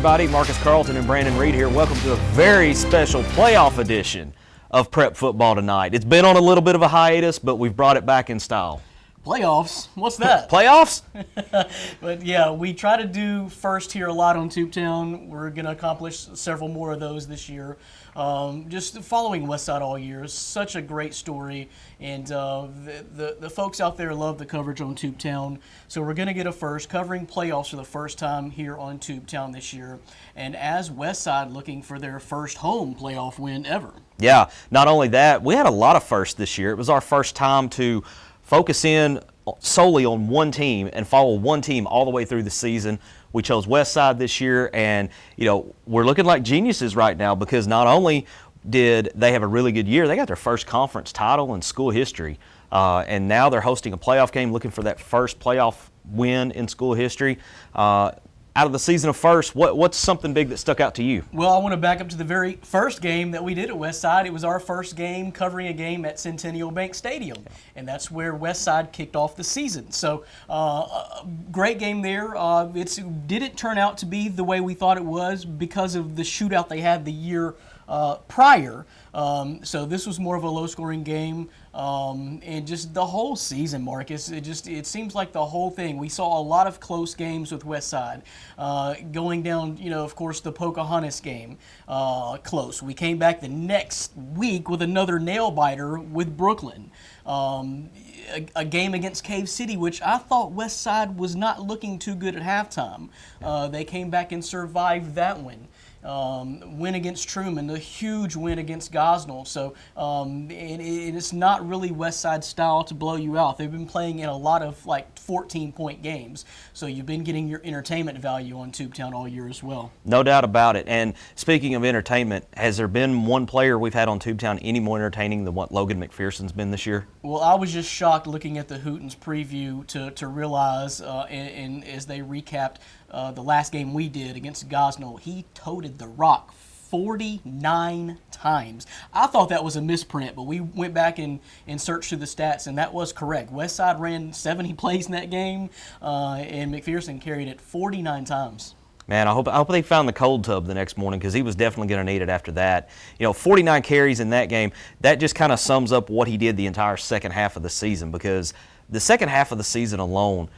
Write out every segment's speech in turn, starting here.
everybody. Marcus Carlton and Brandon Reed here. Welcome to a very special playoff edition of Prep Football tonight. It's been on a little bit of a hiatus, but we've brought it back in style. Playoffs? What's that? Playoffs? But yeah, we try to do first here a lot on Tubetown. We're going to accomplish several more of those this year. Just following Westside all year is such a great story, and the folks out there love the coverage on Tubetown. So we're going to get a first, covering playoffs for the first time here on Tubetown this year, and as Westside looking for their first home playoff win ever. Yeah, not only that, we had a lot of firsts this year. It was our first time to focus in solely on one team and follow one team all the way through the season. We chose Westside this year, and we're looking like geniuses right now because not only did they have a really good year, they got their first conference title in school history, and now they're hosting a playoff game, looking for that first playoff win in school history. Out of the season of first, what's something big that stuck out to you? Well, I want to back up to the very first game that we did at Westside. It was our first game covering a game at Centennial Bank Stadium, and that's where Westside kicked off the season. So, great game there. It didn't turn out to be the way we thought it was because of the shootout they had the year prior. So this was more of a low-scoring game, and just the whole season, Marcus. It seems like the whole thing. We saw a lot of close games with Westside, going down. Of course, the Pocahontas game, close. We came back the next week with another nail biter with Brooklyn. A game against Cave City, which I thought Westside was not looking too good at halftime. They came back and survived that one. Win against Truman, a huge win against Gosnell. So it's not really Westside style to blow you out. They've been playing in a lot of 14-point games. So you've been getting your entertainment value on Tubetown all year as well. No doubt about it. And speaking of entertainment, has there been one player we've had on Tubetown any more entertaining than what Logan McPherson's been this year? Well, I was just shocked looking at the Hootens preview to realize, and as they recapped the last game we did against Gosnell, he toted the rock 49 times. I thought that was a misprint, but we went back and searched through the stats, and that was correct. Westside ran 70 plays in that game, and McPherson carried it 49 times. Man, I hope they found the cold tub the next morning because he was definitely going to need it after that. 49 carries in that game, that just kind of sums up what he did the entire second half of the season, because the second half of the season alone,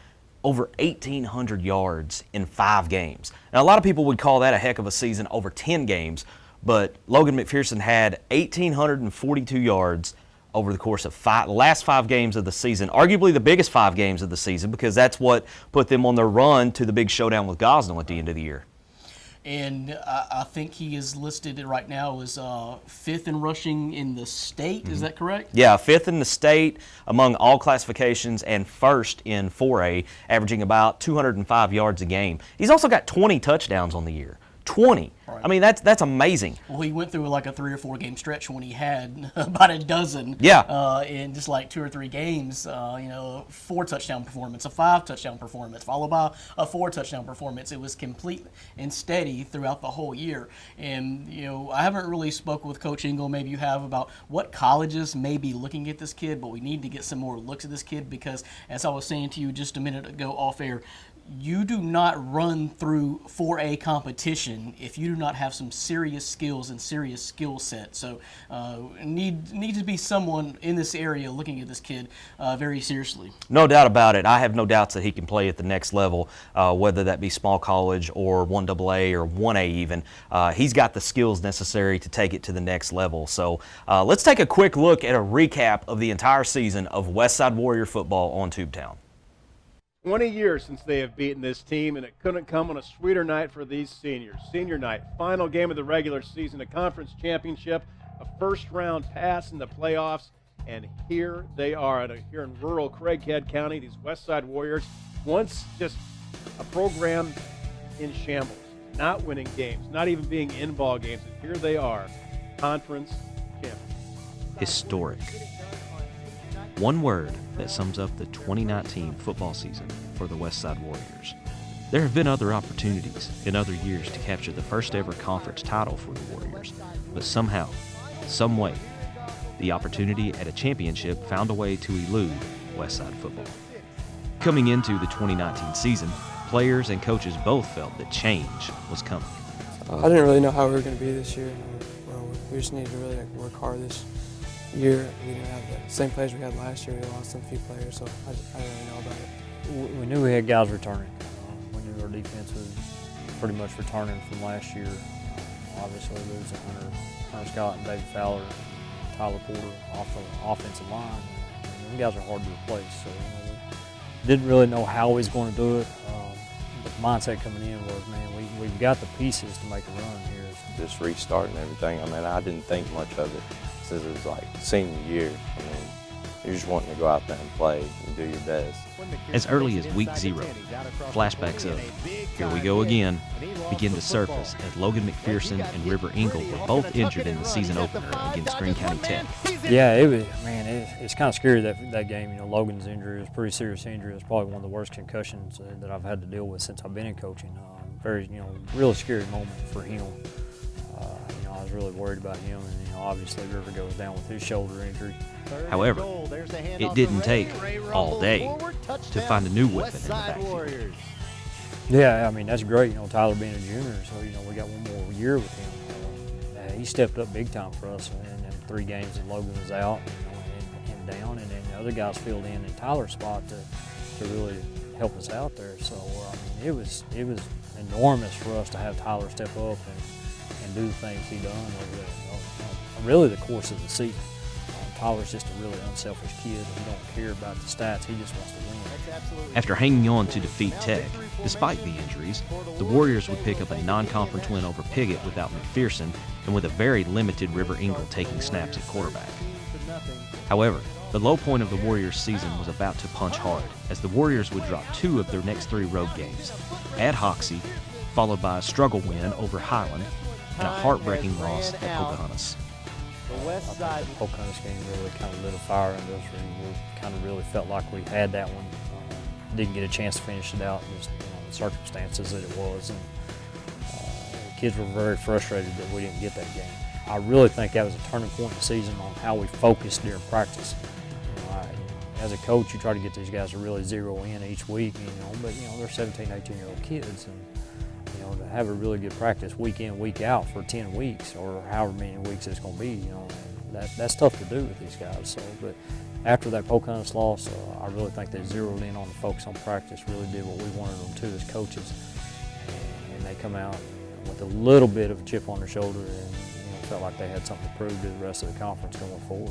over 1,800 yards in 5 games. Now, a lot of people would call that a heck of a season over 10 games, but Logan McPherson had 1,842 yards over the course of last 5 games of the season, arguably the biggest 5 games of the season, because that's what put them on their run to the big showdown with Gosnell at the end of the year. And I think he is listed right now as 5th in rushing in the state. Is that correct? Yeah, 5th in the state among all classifications and 1st in 4A, averaging about 205 yards a game. He's also got 20 touchdowns on the year. 20. Right. I mean, that's amazing. Well, he went through like a 3 or 4 game stretch when he had about a dozen. Yeah. In just like 2 or 3 games, 4 touchdown performance, a 5 touchdown performance, followed by a 4 touchdown performance. It was complete and steady throughout the whole year. And I haven't really spoke with Coach Engel. Maybe you have, about what colleges may be looking at this kid, but we need to get some more looks at this kid because, as I was saying to you just a minute ago off air, you do not run through 4A competition if you do not have some serious skills and serious skill set. So need to be someone in this area looking at this kid very seriously. No doubt about it. I have no doubts that he can play at the next level, whether that be small college or 1AA or 1A even. He's got the skills necessary to take it to the next level. So let's take a quick look at a recap of the entire season of Westside Warrior football on Tubetown. 20 years since they have beaten this team, and it couldn't come on a sweeter night for these seniors. Senior night, final game of the regular season, a conference championship, a first-round pass in the playoffs, and here they are here in rural Craighead County, these Westside Warriors, once just a program in shambles, not winning games, not even being in ball games, and here they are, conference champions. Historic. One word that sums up the 2019 football season for the Westside Warriors. There have been other opportunities in other years to capture the first ever conference title for the Warriors, but somehow, some way, the opportunity at a championship found a way to elude Westside football. Coming into the 2019 season, players and coaches both felt that change was coming. I didn't really know how we were going to be this year. Well, we just needed to really work hard this year. We didn't have the same players we had last year. We lost a few players, so I didn't really know about it. We knew we had guys returning. We knew our defense was pretty much returning from last year. Obviously, losing Hunter Scott and David Fowler, and Tyler Porter off the offensive line. Them guys are hard to replace. So we didn't really know how we was going to do it. The mindset coming in was, man, we've got the pieces to make a run here. Just restarting everything. I mean, I didn't think much of it since it was like senior year. I mean, you're just wanting to go out there and play and do your best. As early as week 0, flashbacks of "Here we go again" begin to surface as Logan McPherson and River Engel were both injured in the season opener against Greene County Tech. Yeah, it was, man, it's kind of scary that game. You know, Logan's injury was a pretty serious injury. It's probably one of the worst concussions that I've had to deal with since I've been in coaching. Very, really scary moment for him. I was really worried about him, and obviously River goes down with his shoulder injury. However, it didn't take all day to find a new weapon in the backfield. Yeah, I mean, that's great. Tyler being a junior, so we got one more year with him. He stepped up big time for us in 3 games that Logan was out and down, and then the other guys filled in Tyler's spot to really help us out there. So I mean, it was enormous for us to have Tyler step up and do the things he done over really the course of the season. Tyler's just a really unselfish kid. He don't care about the stats. He just wants to win. After hanging on to defeat Tech, despite the injuries, the Warriors would pick up a non-conference win over Piggott without McPherson and with a very limited River Engel taking snaps at quarterback. However, the low point of the Warriors' season was about to punch hard, as the Warriors would drop 2 of their next 3 road games, at Hoxie, followed by a struggle win over Highland, and a heartbreaking loss at Pocahontas. The Westside. The Pocahontas game really kind of lit a fire under us. We kind of really felt like we had that one. Didn't get a chance to finish it out, just the circumstances that it was. And the kids were very frustrated that we didn't get that game. I really think that was a turning point in the season on how we focused during practice. As a coach, you try to get these guys to really zero in each week, but they're 17, 18-year-old kids, and to have a really good practice week in, week out for 10 weeks or however many weeks it's going to be, that's tough to do with these guys. So, but after that Pocahontas loss, I really think they zeroed in on the focus on practice, really did what we wanted them to as coaches, and they come out with a little bit of a chip on their shoulder and felt like they had something to prove to the rest of the conference going forward.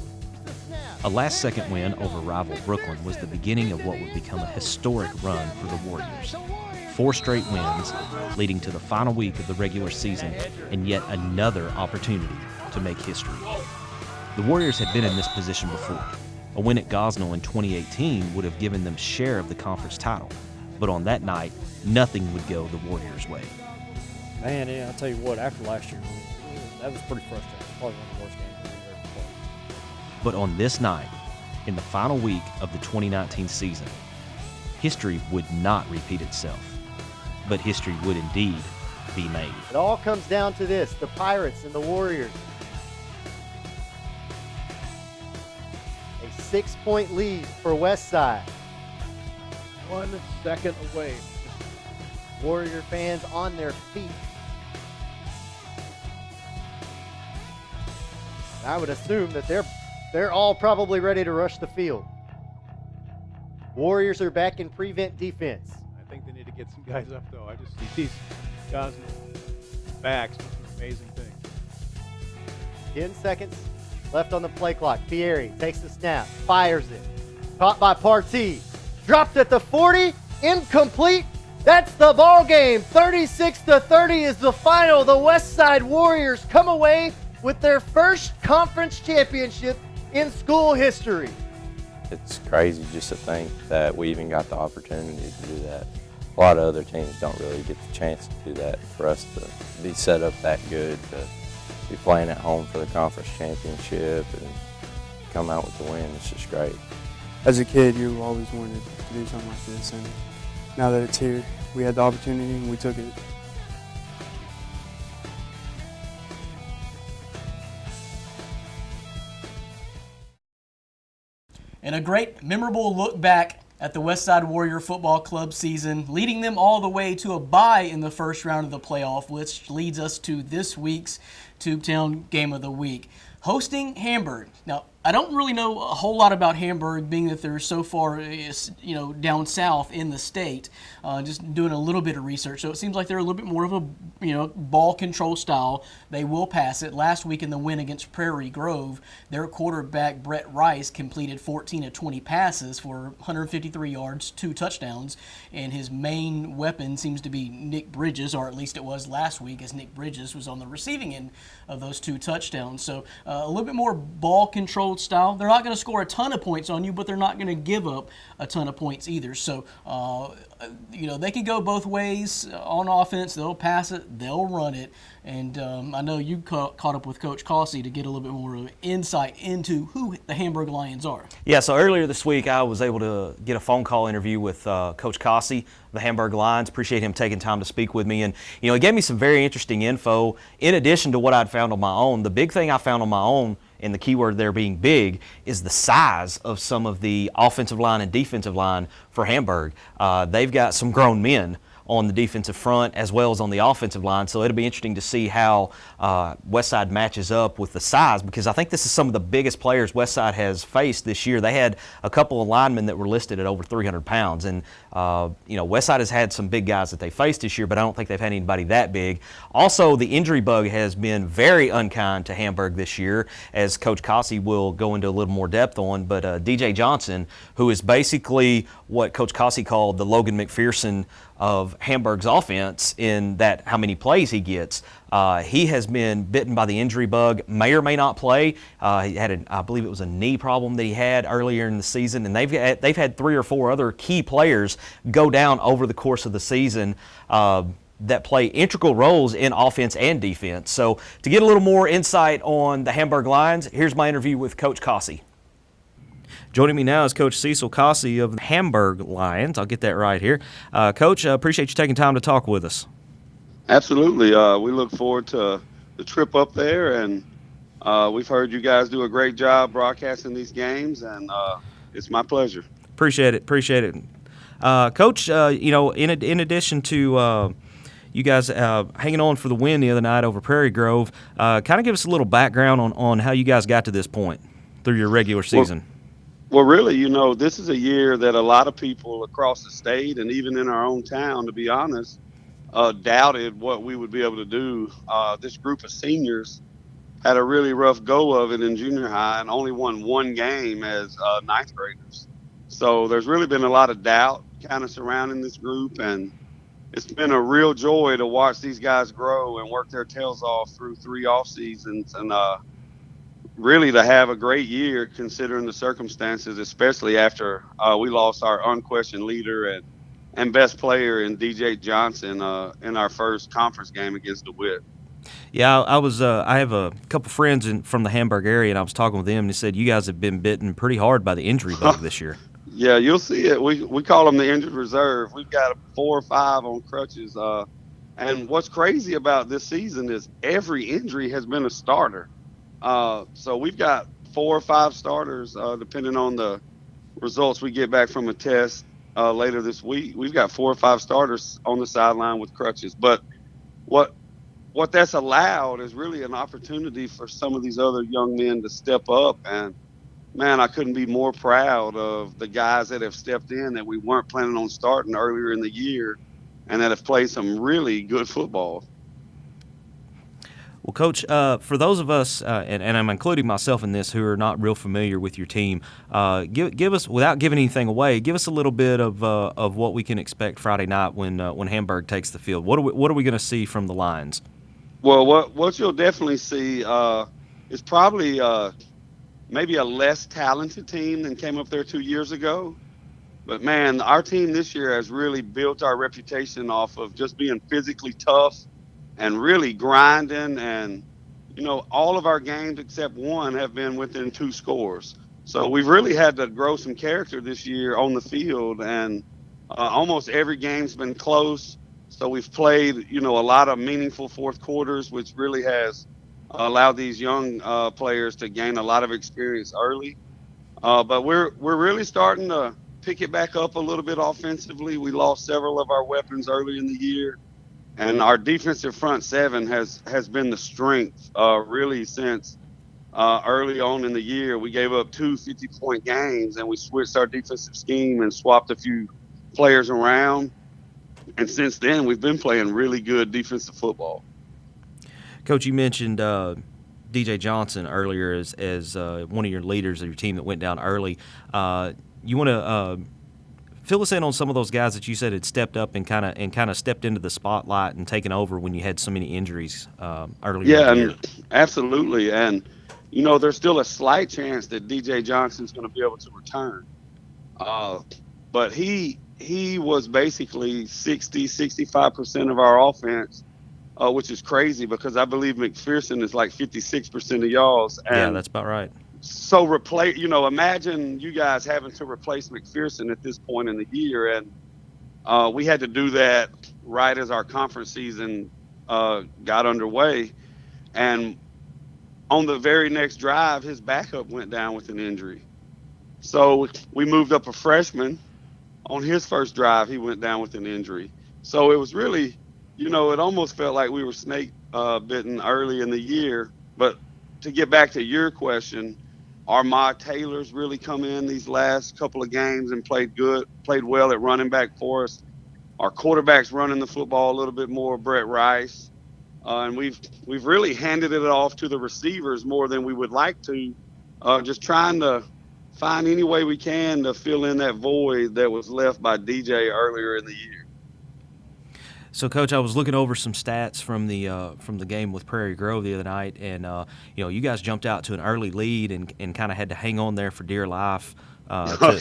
A last-second win over rival Brooklyn was the beginning of what would become a historic run for the Warriors. 4 straight wins, leading to the final week of the regular season and yet another opportunity to make history. The Warriors had been in this position before. A win at Gosnell in 2018 would have given them share of the conference title, but on that night, nothing would go the Warriors' way. Man, yeah, I'll tell you what, after last year, that was pretty frustrating. Probably one of the worst games we've ever played. But on this night, in the final week of the 2019 season, history would not repeat itself, but history would indeed be made. It all comes down to this, the Pirates and the Warriors. A 6-point lead for Westside. 1 second away. Warrior fans on their feet. I would assume that they're all probably ready to rush the field. Warriors are back in prevent defense. I think they need to get some guys up, though. I just see these guys backs do some amazing things. 10 seconds left on the play clock. Pieri takes the snap, fires it. Caught by Partee. Dropped at the 40, incomplete. That's the ball game. 36-30 is the final. The Westside Warriors come away with their first conference championship in school history. It's crazy just to think that we even got the opportunity to do that. A lot of other teams don't really get the chance to do that. For us to be set up that good, to be playing at home for the conference championship and come out with the win, it's just great. As a kid, you always wanted to do something like this, and now that it's here, we had the opportunity and we took it. And a great, memorable look back at the Westside Warrior Football Club season, leading them all the way to a bye in the first round of the playoff, which leads us to this week's Tubetown Game of the Week. Hosting Hamburg. Now, I don't really know a whole lot about Hamburg, being that they're so far, down south in the state. Just doing a little bit of research, so it seems like they're a little bit more of a, ball control style. They will pass it. Last week in the win against Prairie Grove, their quarterback Brett Rice completed 14 of 20 passes for 153 yards, 2 touchdowns, and his main weapon seems to be Nick Bridges, or at least it was last week, as Nick Bridges was on the receiving end of those 2 touchdowns. So a little bit more ball controlled style. They're not going to score a ton of points on you, but they're not going to give up a ton of points either. So, they can go both ways on offense. They'll pass it, they'll run it. And I know you caught up with Coach Cossey to get a little bit more insight into who the Hamburg Lions are. Yeah, so earlier this week I was able to get a phone call interview with Coach Cossey, the Hamburg Lions. Appreciate him taking time to speak with me. And, he gave me some very interesting info in addition to what I'd found on my own. The big thing I found on my own, and the key word there being big, is the size of some of the offensive line and defensive line for Hamburg. They've got some grown men on the defensive front as well as on the offensive line. So it'll be interesting to see how Westside matches up with the size, because I think this is some of the biggest players Westside has faced this year. They had a couple of linemen that were listed at over 300 pounds. And, Westside has had some big guys that they faced this year, but I don't think they've had anybody that big. Also, the injury bug has been very unkind to Hamburg this year, as Coach Cossey will go into a little more depth on. But DJ Johnson, who is basically what Coach Cossey called the Logan McPherson of Hamburg's offense in that how many plays he gets. He has been bitten by the injury bug, may or may not play. He had, I believe it was a knee problem that he had earlier in the season, and they've had 3 or 4 other key players go down over the course of the season that play integral roles in offense and defense. So to get a little more insight on the Hamburg Lions, here's my interview with Coach Cossey. Joining me now is Coach Cecil Cossey of the Hamburg Lions. I'll get that right here. Coach, appreciate you taking time to talk with us. Absolutely. We look forward to the trip up there, and we've heard you guys do a great job broadcasting these games, and it's my pleasure. Appreciate it. Coach, in addition to you guys hanging on for the win the other night over Prairie Grove, kind of give us a little background on how you guys got to this point through your regular season. Well, really, this is a year that a lot of people across the state and even in our own town, to be honest, doubted what we would be able to do. This group of seniors had a really rough go of it in junior high and only won 1 game as 9th graders. So there's really been a lot of doubt kind of surrounding this group, and it's been a real joy to watch these guys grow and work their tails off through 3 off seasons, and really to have a great year considering the circumstances, especially after we lost our unquestioned leader and best player in DJ Johnson in our first conference game against DeWitt. Yeah, I have a couple friends from the Hamburg area, and I was talking with them, and they said you guys have been bitten pretty hard by the injury bug this year. Yeah, you'll see it. We call them the injured reserve. We've got 4 or 5 on crutches. And what's crazy about this season is every injury has been a starter. So we've got 4 or 5 starters, depending on the results we get back from a test later this week. We've got 4 or 5 starters on the sideline with crutches. But what that's allowed is really an opportunity for some of these other young men to step up. And, man, I couldn't be more proud of the guys that have stepped in that we weren't planning on starting earlier in the year and that have played some really good football. Well, Coach, for those of us, and I'm including myself in this, who are not real familiar with your team, give us, without giving anything away, give us a little bit of what we can expect Friday night when Hamburg takes the field. What are we going to see from the Lions? Well, what you'll definitely see is probably maybe a less talented team than came up there 2 years ago. But, man, our team this year has really built our reputation off of just being physically tough and really grinding. And, all of our games except one have been within 2 scores. So we've really had to grow some character this year on the field. And almost every game's been close. So we've played, a lot of meaningful fourth quarters, which really has allowed these young players to gain a lot of experience early. But we're really starting to pick it back up a little bit offensively. We lost several of our weapons early in the year, and our defensive front seven has been the strength really since early on in the year. We gave up 2 50-point games, and we switched our defensive scheme and swapped a few players around. And since then, we've been playing really good defensive football. Coach, you mentioned DJ Johnson earlier as one of your leaders of your team that went down early. You want to fill us in on some of those guys that you said had stepped up and kind of stepped into the spotlight and taken over when you had so many injuries earlier. Yeah, in the year. absolutely. And there's still a slight chance that DJ Johnson's going to be able to return. But he was basically 60-65% of our offense. Which is crazy because I believe McPherson is like 56% of y'all's. And yeah, that's about right. So imagine you guys having to replace McPherson at this point in the year, and we had to do that right as our conference season got underway. And on the very next drive, his backup went down with an injury. So we moved up a freshman. On his first drive, he went down with an injury. So it was really, it almost felt like we were snake bitten early in the year. But to get back to your question, Armad Taylor's really come in these last couple of games and played well at running back for us. Our quarterback's running the football a little bit more, Brett Rice. And we've really handed it off to the receivers more than we would like to, just trying to find any way we can to fill in that void that was left by DJ earlier in the year. So, Coach, I was looking over some stats from the game with Prairie Grove the other night, and you guys jumped out to an early lead and kind of had to hang on there for dear life to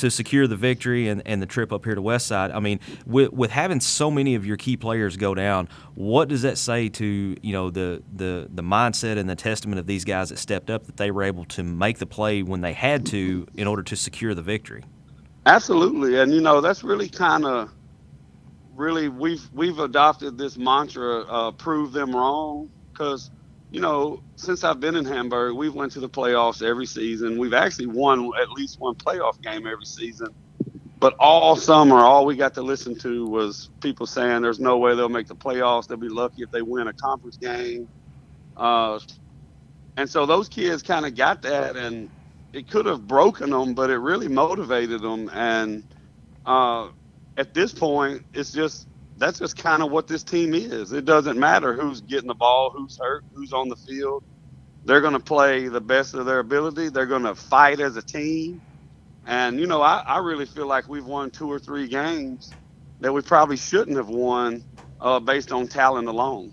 secure the victory and the trip up here to Westside. I mean, with having so many of your key players go down, what does that say to the mindset and the testament of these guys that stepped up, that they were able to make the play when they had to in order to secure the victory? Absolutely, and that's really kind of. Really, we've adopted this mantra, prove them wrong, because, since I've been in Hamburg, we've went to the playoffs every season. We've actually won at least one playoff game every season. But all summer, all we got to listen to was people saying there's no way they'll make the playoffs. They'll be lucky if they win a conference game. And so those kids kind of got that, and it could have broken them, but it really motivated them. And at this point, that's just kind of what this team is. It doesn't matter who's getting the ball, who's hurt, who's on the field. They're going to play the best of their ability. They're going to fight as a team. And, I really feel like we've won 2 or 3 games that we probably shouldn't have won based on talent alone.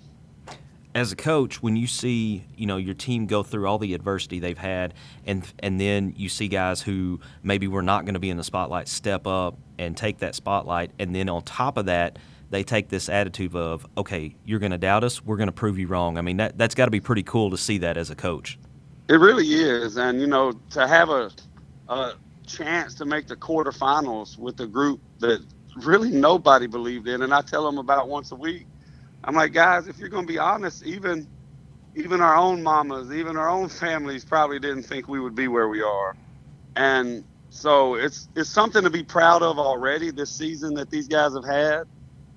As a coach, when you see, your team go through all the adversity they've had, and then you see guys who maybe were not going to be in the spotlight step up and take that spotlight, and then on top of that, they take this attitude of, okay, you're going to doubt us, we're going to prove you wrong. I mean, that's got to be pretty cool to see that as a coach. It really is, and to have a chance to make the quarterfinals with a group that really nobody believed in, and I tell them about once a week. I'm like, guys, if you're going to be honest, even our own mamas, even our own families probably didn't think we would be where we are. And so it's something to be proud of already this season that these guys have had.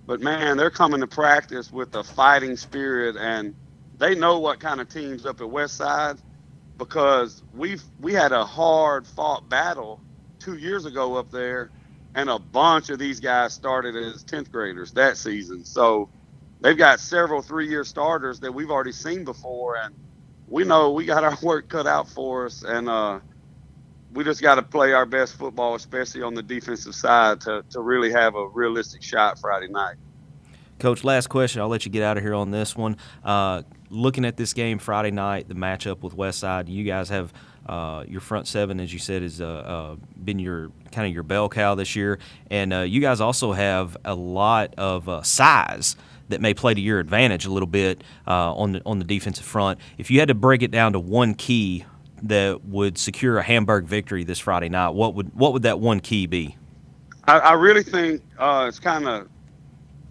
But, man, they're coming to practice with a fighting spirit, and they know what kind of team's up at Westside, because we had a hard-fought battle 2 years ago up there, and a bunch of these guys started as 10th graders that season. So they've got several 3-year starters that we've already seen before, and we know we got our work cut out for us, and we just got to play our best football, especially on the defensive side, to really have a realistic shot Friday night. Coach, last question. I'll let you get out of here on this one. Looking at this game Friday night, the matchup with Westside, you guys have your front seven, as you said, has been your kind of your bell cow this year, and you guys also have a lot of size that may play to your advantage a little bit on the defensive front. If you had to break it down to one key that would secure a Hamburg victory this Friday night, what would that one key be? I really think it's kind of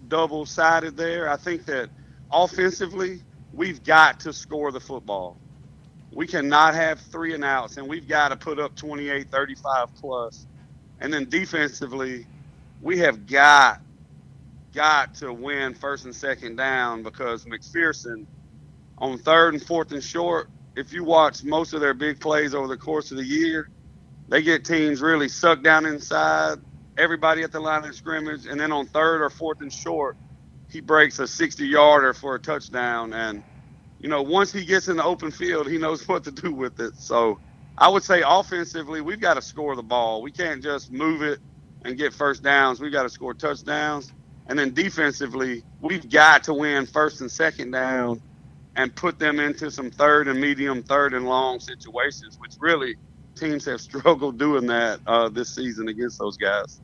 double-sided there. I think that offensively, we've got to score the football. we cannot have 3 and outs, and we've got to put up 28, 35 plus. And then defensively, we have got to win first and second down, because McPherson on 3rd and 4th and short, if you watch most of their big plays over the course of the year, they get teams really sucked down inside, everybody at the line of scrimmage, and then on 3rd or 4th and short, he breaks a 60-yarder for a touchdown. And, you know, once he gets in the open field, he knows what to do with it. So I would say offensively, we've got to score the ball. We can't just move it and get first downs. We've got to score touchdowns. And then defensively, we've got to win first and second down and put them into some 3rd and medium, 3rd and long situations, which really teams have struggled doing that this season against those guys.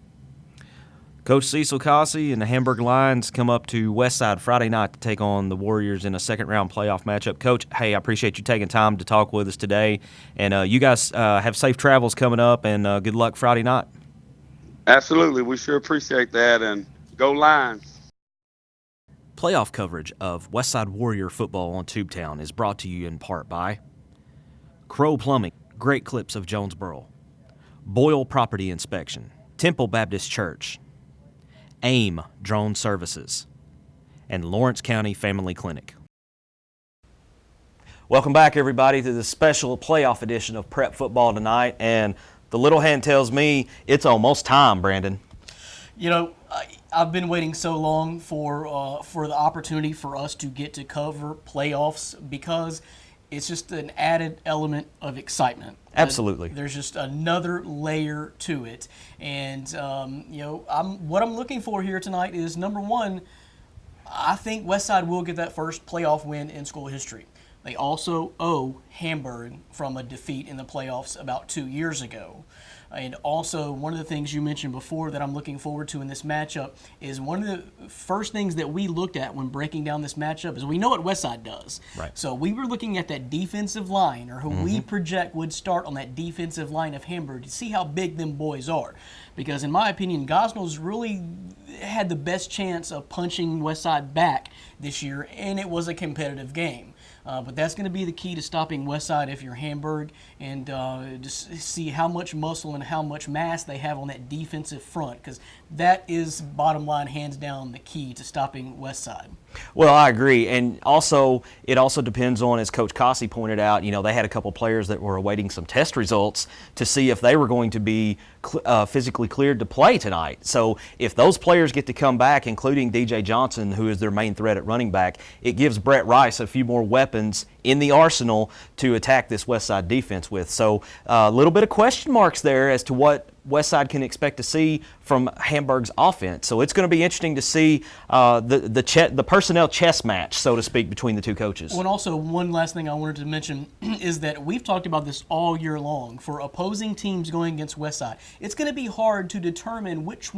Coach Cecil Cossey and the Hamburg Lions come up to Westside Friday night to take on the Warriors in a second-round playoff matchup. Coach, hey, I appreciate you taking time to talk with us today. And you guys have safe travels coming up, and good luck Friday night. Absolutely. We sure appreciate that, and go Lions. Playoff coverage of Westside Warrior football on Tubetown is brought to you in part by Crow Plumbing, great clips of Jonesboro, Boyle Property Inspection, Temple Baptist Church, AIM Drone Services, and Lawrence County Family Clinic. Welcome back, everybody, to the special playoff edition of Prep Football tonight. And the little hand tells me it's almost time, Brandon. You know, I've been waiting so long for the opportunity for us to get to cover playoffs, because it's just an added element of excitement. Absolutely. There's just another layer to it. And, you know, what I'm looking for here tonight is, number one, I think Westside will get that first playoff win in school history. They also owe Hamburg from a defeat in the playoffs about 2 years ago. And also, one of the things you mentioned before that I'm looking forward to in this matchup is, one of the first things that we looked at when breaking down this matchup is we know what Westside does. Right. So we were looking at that defensive line, or who we project would start on that defensive line of Hamburg, to see how big them boys are. Because in my opinion, Gosnell's really had the best chance of punching Westside back this year, and it was a competitive game. But that's going to be the key to stopping Westside if you're Hamburg, and just see how much muscle and how much mass they have on that defensive front, because that is, bottom line, hands down, the key to stopping Westside. Well, I agree. And also, it also depends on, as Coach Cossey pointed out, you know, they had a couple players that were awaiting some test results to see if they were going to be physically cleared to play tonight. So if those players get to come back, including DJ Johnson, who is their main threat at running back, it gives Brett Rice a few more weapons in the arsenal to attack this Westside defense with. So a little bit of question marks there as to what Westside can expect to see from Hamburg's offense. So it's going to be interesting to see the personnel chess match, so to speak, between the two coaches. Well, and also, one last thing I wanted to mention is that we've talked about this all year long. For opposing teams going against Westside, it's going to be hard to determine which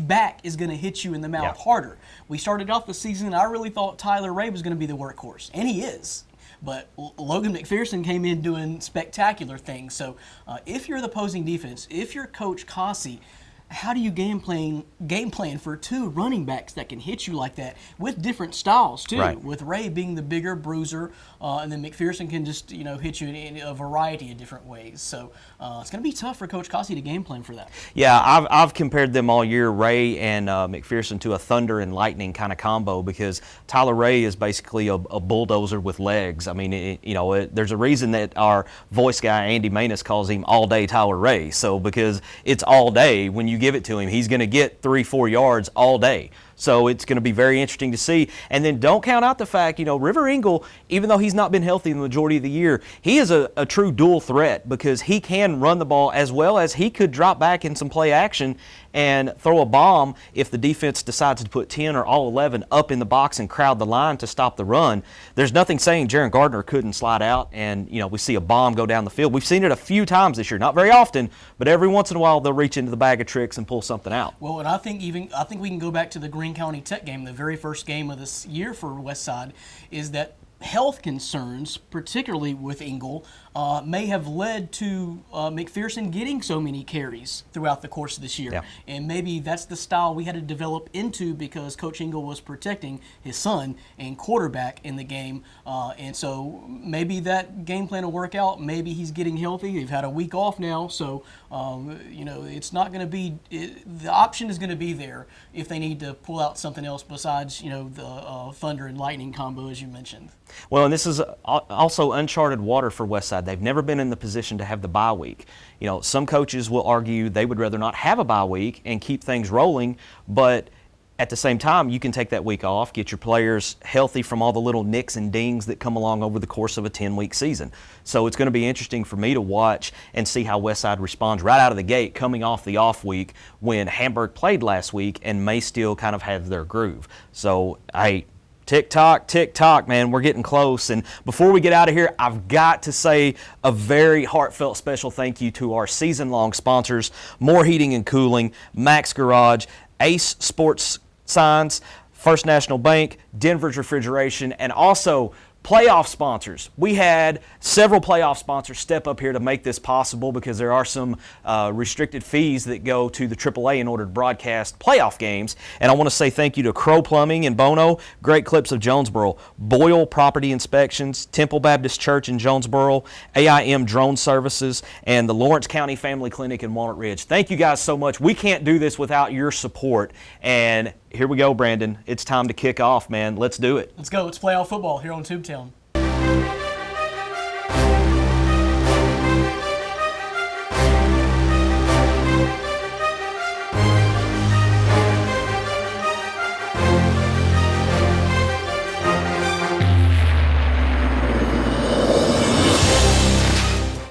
back is going to hit you in the mouth harder. We started off the season, and I really thought Tyler Ray was going to be the workhorse, and he is. But Logan McPherson came in doing spectacular things. So if you're the opposing defense, if you're Coach Cossey, how do you game plan for two running backs that can hit you like that with different styles too? Right. With Ray being the bigger bruiser, and then McPherson can just hit you in a variety of different ways. So it's going to be tough for Coach Cossey to game plan for that. Yeah, I've compared them all year, Ray and McPherson, to a thunder and lightning kind of combo, because Tyler Ray is basically a bulldozer with legs. I mean, there's a reason that our voice guy Andy Manus calls him all day Tyler Ray. So because it's all day, when you give it to him, he's going to get 3-4 yards all day. So it's going to be very interesting to see. And then don't count out the fact, River Engel, even though he's not been healthy the majority of the year, he is a true dual threat, because he can run the ball as well as he could drop back in some play action and throw a bomb if the defense decides to put 10 or all 11 up in the box and crowd the line to stop the run. There's nothing saying Jaron Gardner couldn't slide out and, we see a bomb go down the field. We've seen it a few times this year, not very often, but every once in a while they'll reach into the bag of tricks and pull something out. Well, and I think we can go back to the Greene County Tech game, the very first game of this year for Westside, is that health concerns, particularly with Engel, may have led to McPherson getting so many carries throughout the course of this year. Yeah. And maybe that's the style we had to develop into because Coach Engel was protecting his son and quarterback in the game. And so maybe that game plan will work out. Maybe he's getting healthy. They've had a week off now. So, it's not going to be the option is going to be there if they need to pull out something else besides, the thunder and lightning combo, as you mentioned. Well, and this is also uncharted water for Westside. They've never been in the position to have the bye week. Some coaches will argue they would rather not have a bye week and keep things rolling, but at the same time, you can take that week off, get your players healthy from all the little nicks and dings that come along over the course of a 10-week season. So it's going to be interesting for me to watch and see how Westside responds right out of the gate coming off the off week when Hamburg played last week and may still kind of have their groove. So, tick tock, man, we're getting close. And before we get out of here, I've got to say a very heartfelt special thank you to our season-long sponsors, More Heating and Cooling, Max Garage, Ace Sports Signs, First National Bank, Denver's Refrigeration, and also playoff sponsors. We had several playoff sponsors step up here to make this possible because there are some restricted fees that go to the AAA in order to broadcast playoff games. And I want to say thank you to Crow Plumbing in Bono, Great Clips of Jonesboro, Boyle Property Inspections, Temple Baptist Church in Jonesboro, AIM Drone Services, and the Lawrence County Family Clinic in Walnut Ridge. Thank you guys so much. We can't do this without your support. And here we go, Brandon. It's time to kick off, man. Let's do it. Let's go. It's playoff football here on Tubetown.